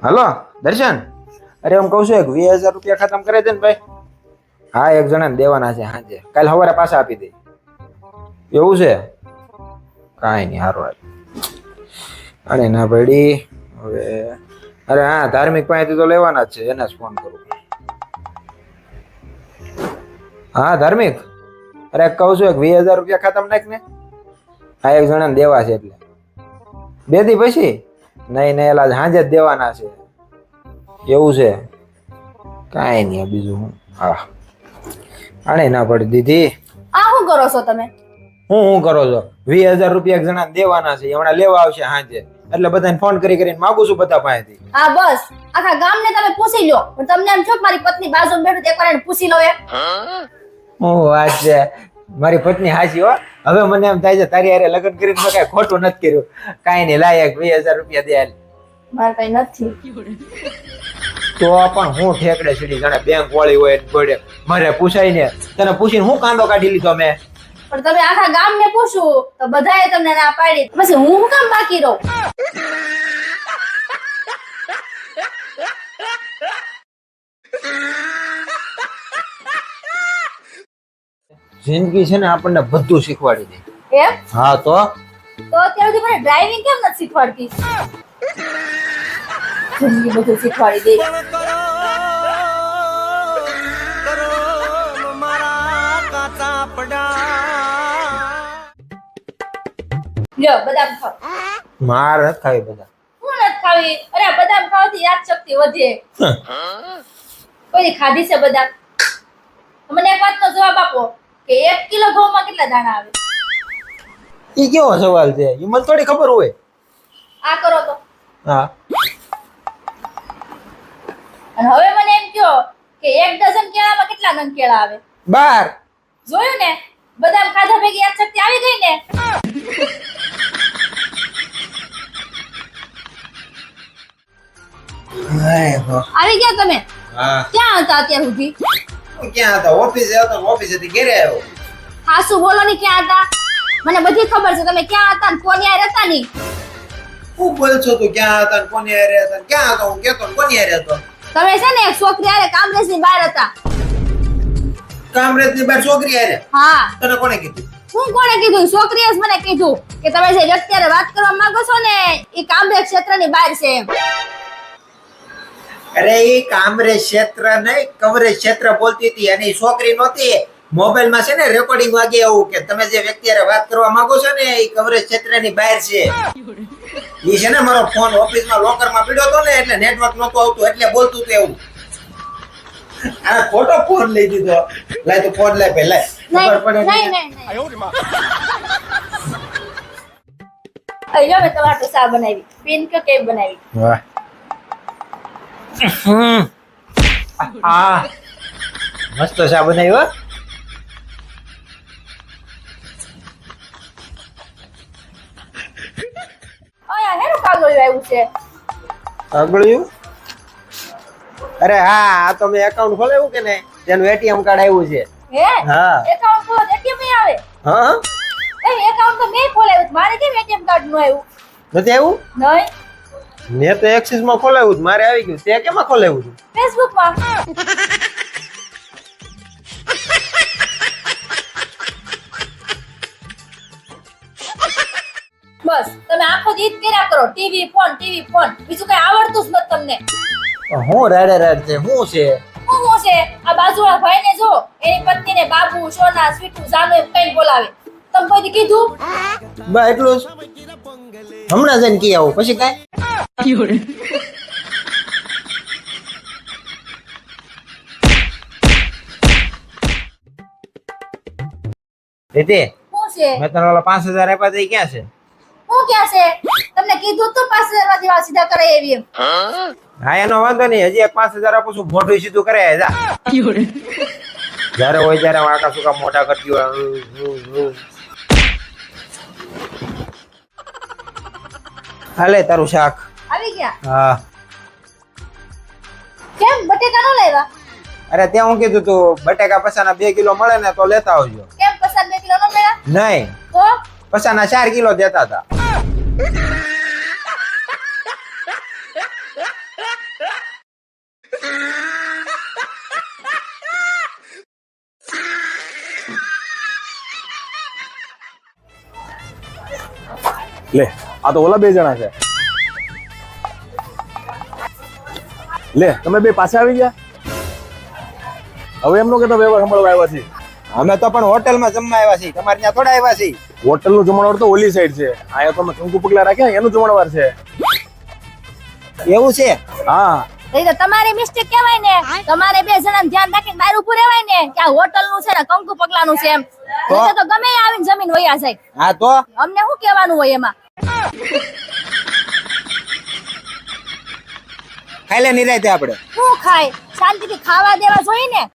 Hello દર્શન, અરે એમ કહું છું એક 20,000 રૂપિયા ખાતામાં કરી દે ને ભાઈ. હા, એક જણાને દેવાના છે સાંજે, કાલ સવારે પાછા આપી દે. એવું છે? કાંઈ નહીં, હારું હાલ. અરે ના પડી હવે. અરે હા, ધાર્મિક પાસેથી તો લેવાના જ છે, એને જ ફોન કરું. હા ધાર્મિક, અરે કહું છું એક 20,000 રૂપિયા ખાતામાં નાખ ને. હા, એક જણાને દેવા છે એટલે 2 દી પછી. નહીં નહીં, એલા સાંજે જ દેવાના છે. એવું છે? કાંઈ નહીં બીજું હું. હા, આને ના પડી દીધી. આ શું કરો છો તમે? હું કરો છો? 20,000 રૂપિયા એક જણાને દેવાના છે, હમણાં લેવા આવશે સાંજે, એટલે બધાને ફોન કરીને માગું છું બધા પાસેથી. હા બસ, આખા ગામને તમે પૂછી લો, પણ તમને એમ છો કે મારી પત્ની બાજુમાં બેઠું એકવાર એને પૂછી લો એમ. હું વાત છે, મારી પત્ની હાચી હો. હવે મને એમ થાય છે તારી હારે લગ્ન કરીને મેં કાંઈ ખોટું નથી કર્યું. કાંઈ નહીં, લાયક 20,000 રૂપિયા દે હાલ. મારે કઈ નથી. તો પણ હું ઠેકડે સીડી જાણે બેંક વાળી હોય ને પડે. મારે પૂછાય ને, તને પૂછીને હું કાંદો કાઢી લીધો મેં. પણ તમે આખા ગામને પૂછ્યું તો બધાએ તમને ના પાડી, પછી હું શું કામ બાકી રહું? જિંદગી છે ને આપણને બધું શીખવાડી દે. એમ? હા તો અત્યાર સુધી મને ડ્રાઇવિંગ કેમ નથી શીખવાડતી? જિંદગી બધું શીખવાડી દે. લ્યો બદામ ખાઓ. માર નથી ખાવી બધા. હું નથી ખાવી? અરે આ બદામ ખાવાથી યાદ શક્તિ વધે. કોઈ ખાધી છે બદામ? મને એક વાતનો જવાબ આપો કે 1 કિલો ઘઉંમાં કેટલા દાણા આવે? ઈ કેવો સવાલ છે? ઈ મને થોડી ખબર હોય. આ કરો તો. હા, અને હવે મને એમ કહો કે 1 ડઝન કેળામાં કેટલા નંગ કેળા આવે? 12. જોયું ને, બદામ ખાધા ભેગી યાદ શક્તિ આવી ગઈ ને. આવી ગયા તમે? હા. ક્યાં હતા અત્યાર સુધી? ક્યાં હતા? ઓફિસે હતો ને ઓફિસેથી ઘરે આવ્યો. હાસુ બોલો ની, ક્યાં હતા? મને બધી ખબર છે તમે ક્યાં હતા ને કોની હારે હતા ની. હું બોલ છો તું? ક્યાં હતા ને કોની હારે હતા ને ક્યાં હતો? હું કેતો ને કોની હારે હતો? તમે છે ને એક છોકરી હારે કામરેજની બહાર હતા. કામરેજની બહાર છોકરી હારે? હા. તને કોણે કીધું? હું કોણે કીધું? છોકરીએ જ મને કીધું કે તમે જે વ્યક્તિ હારે વાત કરવા માંગો છો ને એ કામરેજ ક્ષેત્રની બહાર છે એમ. અરે ઈ કામરેજ ક્ષેત્ર નહીં, કવરેજ ક્ષેત્ર બોલતી હતી. અને ઈ છોકરી નહોતી. મોબાઈલમાં છે ને રેકોર્ડિંગ વાગે એવું કે તમે જે વ્યક્તિ હારે વાત કરવા માંગો છો ને ઈ કવરેજ ક્ષેત્રની બહાર છે. ઈ છે ને મારો ફોન ઓફિસમાં લોકરમાં પડ્યો હતો ને એટલે નેટવર્ક નહોતું આવતું એટલે બોલતું હતું એવું. આ ખોટો ફોન લઈ દીધો. લાય તું ફોન લાય પહેલા. ખબર પડે નહીં નહીં નહીં. અહીંયા મેં ટમાટર શાક બનાવી. પીન કે કેક બનાવી. વાહ. આ મસ્ત શા બનાવ્યો. અહીંયા હેનું કાગળિયું આવ્યું છે? કાગળિયું? અરે હા, આ તો મેં એકાઉન્ટ ખોલાવ્યું કે ને તેનું એટીએમ કાર્ડ આવ્યું છે. હે? હા. એકાઉન્ટ ખોલો એટીએમ નહીં આવે. હા, એ એકાઉન્ટ તો મેં ખોલાવ્યું, મારે કેમ એટીએમ કાર્ડ નું આવ્યું? નથી આવ્યું? નહીં. મેં તો એક્સિસ માં ખોલાવ્યું હતું, મારે આવી ગયું. તે કેમાં ખોલાવ્યું હતું? ફેસબુક માં. બસ તમે આખો દી કર્યા કરો, ટીવી ફોન બીજું કઈ આવડતું જ નથી તમને. હું રાડે રાડ છે? હું છે? હું છે આ બાજુવાળા ભાઈને જો એની પત્નીને બાબુ, સોના, સ્વીટુ, જાનુ એમ કઈ બોલાવે. તમે કોઈ દી કીધું? બા એટલું જ. હમણાં જઈને કી આવું પછી કાંઈ. રીતે હું છે મેં તને ઓલા 5,000 આપ્યા હતા, ઈ ક્યાં છે? હું ક્યાં છે? તમને કીધું તું 5,000 જેવા સીધા કરે એવી એમ. હા, એનો વાંધો નહીં. હજી એક 5,000 આપું છું, મોઢું સીધું કરે જા. જયારે હોય ત્યારે આકા સુકા મોઢા કરતી હોય. હાલે તારું શાક. આવી ગયા? હા. કેમ બટેકા નો લાવ્યા? અરે ત્યાં હું કીધું તું બટેકા પસાના 2 કિલો મળે ને તો લેતા આવજો. કેમ પસાર 2 કિલો નો મળ્યા? નહીં, તો પસાના 4 કિલો દેતા હતા. લે આ તો ઓલા બે જણા છે. લે તમે બે પાછા આવી ગયા. હવે એમનો કે તો વ્યવહાર સંભાળવા આવ્યા છે. અમે તો પણ હોટલમાં જમવા આવ્યા છીએ, તમારે ત્યાં થોડા આવ્યા છીએ. હોટલ નું જમણવાર તો ઓલી સાઈડ છે, અહીંયા તો અમે કંકુ પગલા રાખ્યા એનું જમણવાર છે. એવું છે? હા એ તો તમારી મિસ્ટેક કહેવાય ને. તમારે બે જણાને ધ્યાન રાખીને બહાર ઊભું રહેવાય ને કે આ હોટલ નું છે ને કંકુ પગલાનું છે એમ. એટલે તો ગમે એ આવીને જમીન વયા જાય. હા તો અમને શું કહેવાનું હોય એમાં? ખાઈ લે નિરાયતે આપણે. શું ખાય? શાંતિથી ખાવા દેવા જોઈએ ને.